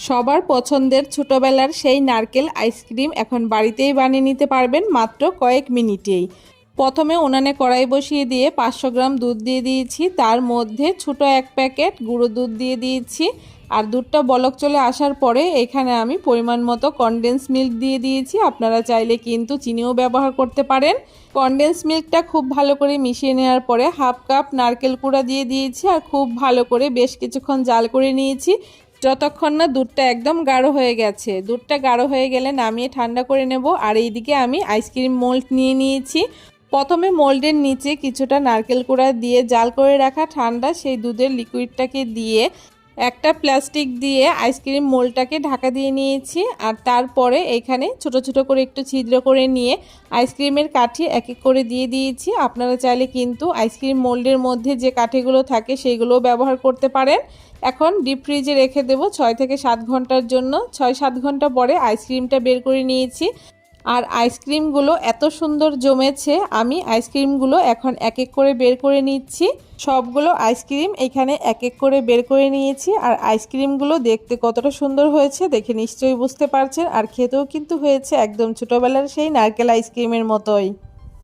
সবার পছন্দের ছোটবেলার সেই নারকেল আইসক্রিম এখন বাড়িতেই বানিয়ে নিতে পারবেন মাত্র কয়েক মিনিটেই। প্রথমে উনানে কড়াই বসিয়ে দিয়ে 500 গ্রাম দুধ দিয়ে দিয়েছি, তার মধ্যে ছোট এক প্যাকেট গুঁড়ো দুধ দিয়ে দিয়েছি। আর দুধটা বলক চলে আসার পরে এখানে আমি পরিমাণ মতো কনডেন্স মিল্ক দিয়ে দিয়েছি। আপনারা চাইলে কিন্তু চিনিও ব্যবহার করতে পারেন। কনডেন্স মিল্কটা খুব ভালো করে মিশিয়ে নেওয়ার পরে হাফ কাপ নারকেল কুড়া দিয়ে দিয়েছি আর খুব ভালো করে বেশ কিছুক্ষণ জাল করে নিয়েছি, যতক্ষণ না দুধটা একদম গাঢ় হয়ে গেছে। দুধটা গাঢ় হয়ে গেলে নামিয়ে ঠান্ডা করে নেব। আর এইদিকে আমি আইসক্রিম মোল্ড নিয়ে নিয়েছি। প্রথমে মোল্ডের নিচে কিছুটা নারকেল কুড়া দিয়ে জাল করে রাখা ঠান্ডা সেই দুধের লিকুইডটাকে দিয়ে একটা প্লাস্টিক দিয়ে আইসক্রিম মোল্ডটাকে ঢাকা দিয়ে নিয়েছি। আর তারপরে এখানে ছোট ছোট করে একটু ছিদ্র করে নিয়ে আইসক্রিমের কাঠি এক এক করে দিয়ে দিয়েছি। আপনারা চাইলে কিন্তু আইসক্রিম মোল্ডের মধ্যে যে কাঠিগুলো থাকে সেইগুলোও ব্যবহার করতে পারেন। এখন ডিপ ফ্রিজে রেখে দেবো 6 থেকে 7 ঘন্টার জন্য। 6-7 ঘন্টা পরে আইসক্রিমটা বের করে নিয়েছি। আর আইসক্রিমগুলো এত সুন্দর জমেছে, আমি আইসক্রিমগুলো এখন এক এক করে বের করে নিচ্ছি। সবগুলো আইসক্রিম এখানে এক এক করে বের করে নিয়েছি। আর আইসক্রিমগুলো দেখতে কতটা সুন্দর হয়েছে দেখে নিশ্চয়ই বুঝতে পারছেন। আর খেতেও কিন্তু হয়েছে একদম ছোটোবেলার সেই নারকেল আইসক্রিমের মতোই।